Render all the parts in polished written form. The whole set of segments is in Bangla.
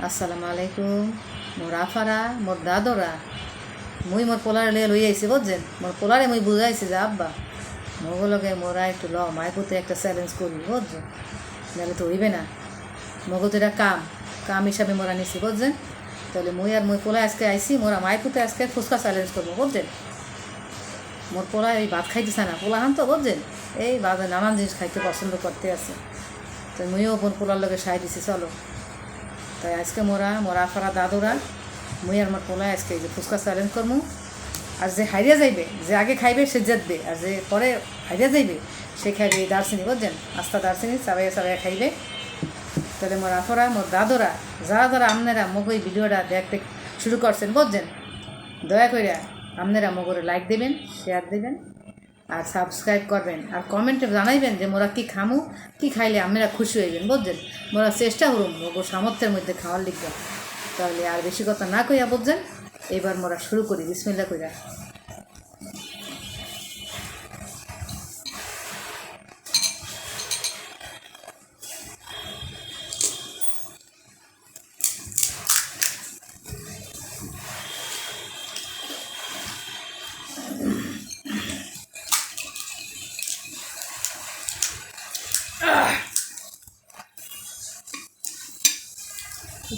আসসালামু আলাইকুম। মোর আফারা মোর দাদরা মুই মোর পোলারে লিয়ে লই আইছি বুঝছেন। মোর পোলারে মুই বুঝাইছি যে আব্বা মগলকে মোরা একটু মাইকুতে একটা চ্যালেঞ্জ করি বুঝছেন, নাহলে তো হইবে না। মগো তো এটা কাম কাম হিসাবে মোরা নিছি বুঝছেন। তাহলে মুই পোলা আজকে আইসি মোরা মাইকুতে আজকে ফুচকা চ্যালেঞ্জ করবো বুঝছেন। মোর পোলা এই ভাত খাইতেছে না, পোলা হান তো বুঝছেন, এই ভাত নানান জিনিস খাইতে পছন্দ করতে আছে। তো মুইও মোর পোলার লগে সাই দিছি চলো। তাই আজকে মোরা আফারা দাদুরা মুই আর মোর পোলায় আজকে এই যে ফুচকা চ্যালেঞ্জ করবো। আর যে হারিয়ে যাইবে, যে আগে খাইবে সে জিতবে, আর যে পরে হারিয়ে যাইবে সে খাইবে এই দারচিনি বুঝছেন, আস্তা দারচিনি চাবাইয়া চাবাইয়া খাইবে। তাহলে মোর আফারা মোর দাদুরা যারা যারা আপনারা মগ এই ভিডিওটা দেখতে শুরু করছেন বুঝছেন, দয়া করে আপনারা মগরে লাইক দেবেন, শেয়ার দেবেন আর সাবস্ক্রাইব করবেন, আর কমেন্টে জানাইবেন যে মোরা কী খামু, কী খাইলে আপনারা খুশি হইবেন বুঝছেন। মোরা চেষ্টা করুন মগো সামর্থ্যের মধ্যে খাওয়ার লিখবে। তাহলে আর বেশি কথা না কইয়া বুঝছেন, এবার মোরা শুরু করি বিসমিল্লাহ কইরা।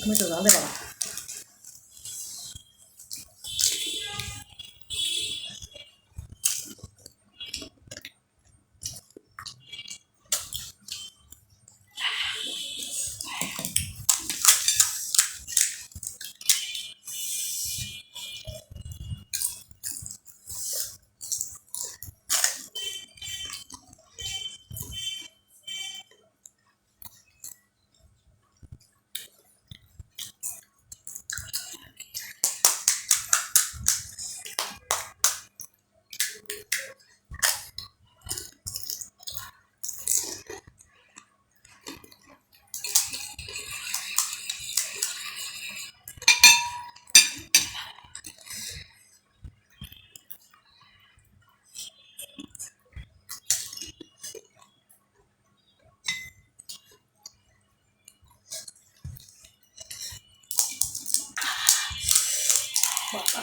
তুমি তো জানতে পারো।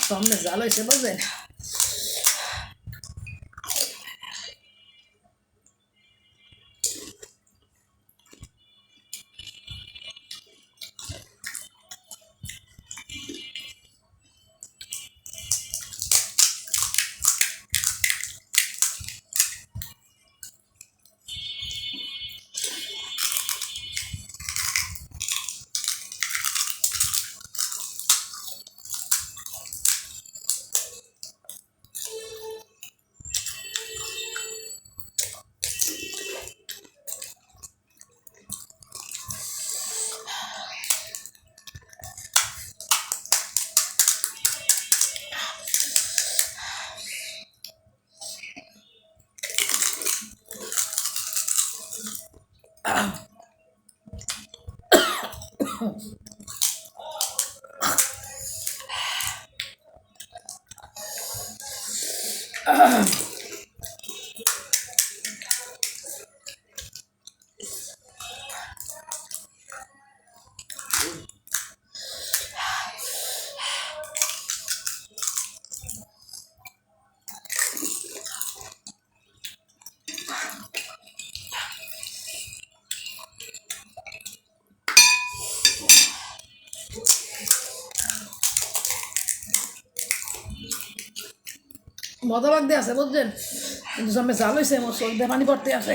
সামনে জাল হয়েছে বুঝলেন। মজা লাগতে আছে বুঝছেন, কিন্তু সামনে জাল হয়েছে আমার শরীরে পানি পড়তে আছে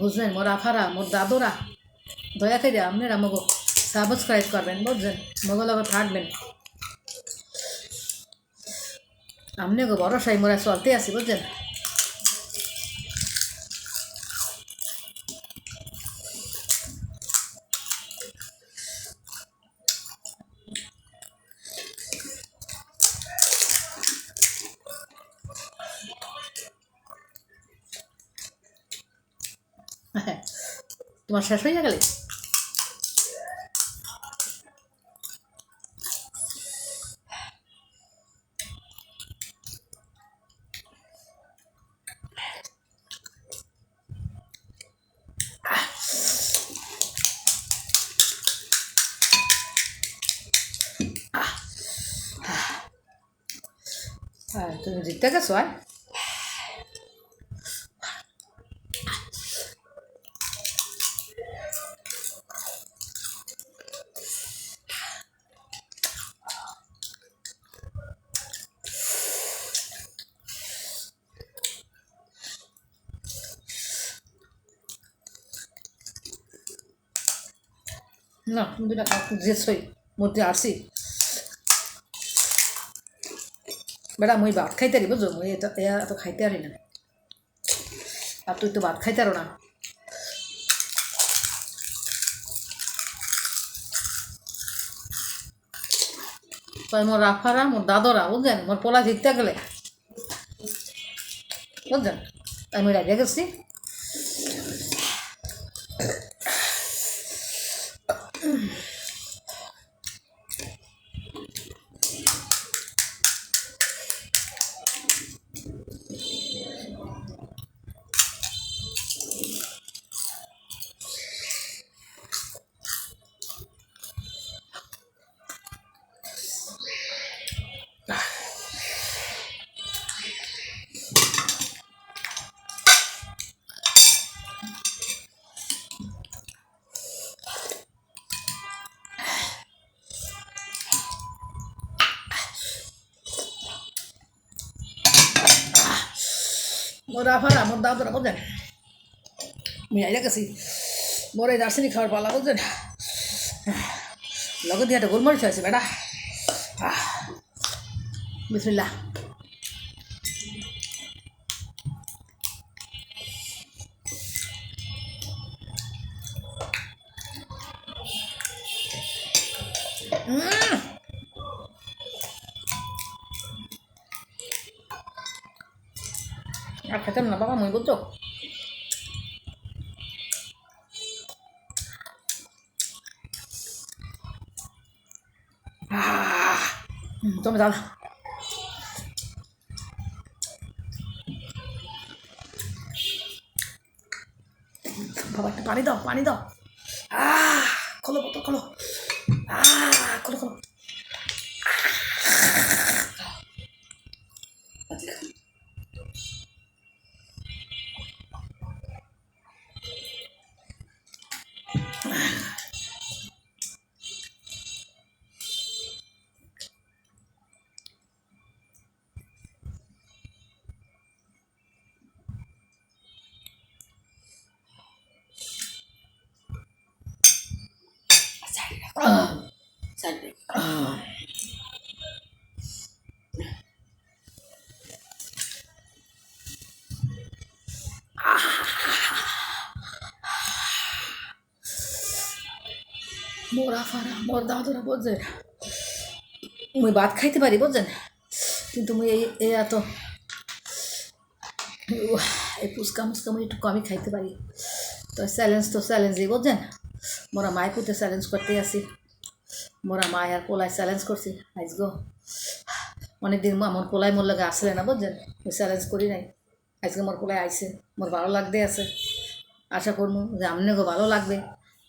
বুঝলেন। মোর আফারা মোর দাদুরা দয়া করে আপনারা মগো সাবস্ক্রাইব করবেন বুঝছেন, মগো লগে থাকবেন। আপনি গো ভরসায় মোরা চলতে আছি বুঝছেন। তোমার শেষ হয়ে গেলে তুমি জিততে গেছো আয় না তুমি দুটা খাও জিতছই মূর্তি আসছি বেটা মুই ভাত খাইতে পারি বুঝো মুই এত খাইতে পারি না আর তুই তো ভাত খাইতে পারো না তাই মোর রাফারা মোর দাদরা বুঝলেন মোর পোলা জিততে গেলে বুঝলেন তাই মুই রাজা গেছি মোর রাফারা মোর দাদরা বুঝলেন মুই আইয়া গেছি মোর এই দার্শনিক খাবার পালা বুঝলেন লগে দিয়ে একটা গোলমরিচ হয়েছে বেটা বিসমিল্লাহ আর খেতাম না বাবা মুই বুঝছো তুমি দাও বাবা একটু পানি দাও পানি দাও খোলো বোতল খোলো খোলো খোলো মোরা ফারা মোর দাদরা বুঝছেন মুই ভাত খাইতে পারি বুঝছেন কিন্তু মুই এই এত এই ফুচকা মুচকা মুই একটু কমই খাইতে পারি তো চ্যালেঞ্জই বুঝছেন মোরা মায় পুঁতে চ্যালেঞ্জ করতে আসি মোরা মায় আর পোলায় চ্যালেঞ্জ করছি আজগো অনেকদিন আমার পোলায় মোর লাগে আসলে না বুঝছেন ওই চ্যালেঞ্জ করি নাই আজকে মোর পোলায় আইসে মোর ভালো লাগতে আছে আশা করবো যে আপনাকেও ভালো লাগবে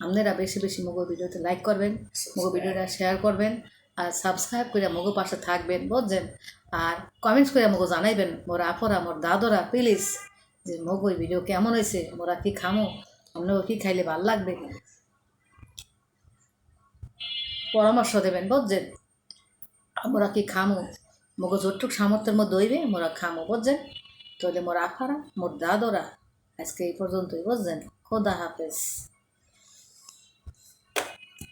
আপনারা বেশি বেশি মগো ভিডিওতে লাইক করবেন মগো ভিডিওটা শেয়ার করবেন আর সাবস্ক্রাইব করে মগো পাশে থাকবেন বুঝছেন আর কমেন্টস করে মগো জানাইবেন মোর আফরা মোর দাদরা প্লিজ যে মগো ভিডিও কেমন হয়েছে মোরা কী খামো আপনাকে কী খাইলে ভালো লাগবে পরামর্শ দেবেন বুঝছেন মোরা কী খামো মগো যতটুক সামর্থ্যের মধ্যে হইবে মোরা খামো বুঝছেন তাহলে মোর আফারা মোর দাদরা আজকে এই পর্যন্তই বুঝছেন খোদা হাফেজ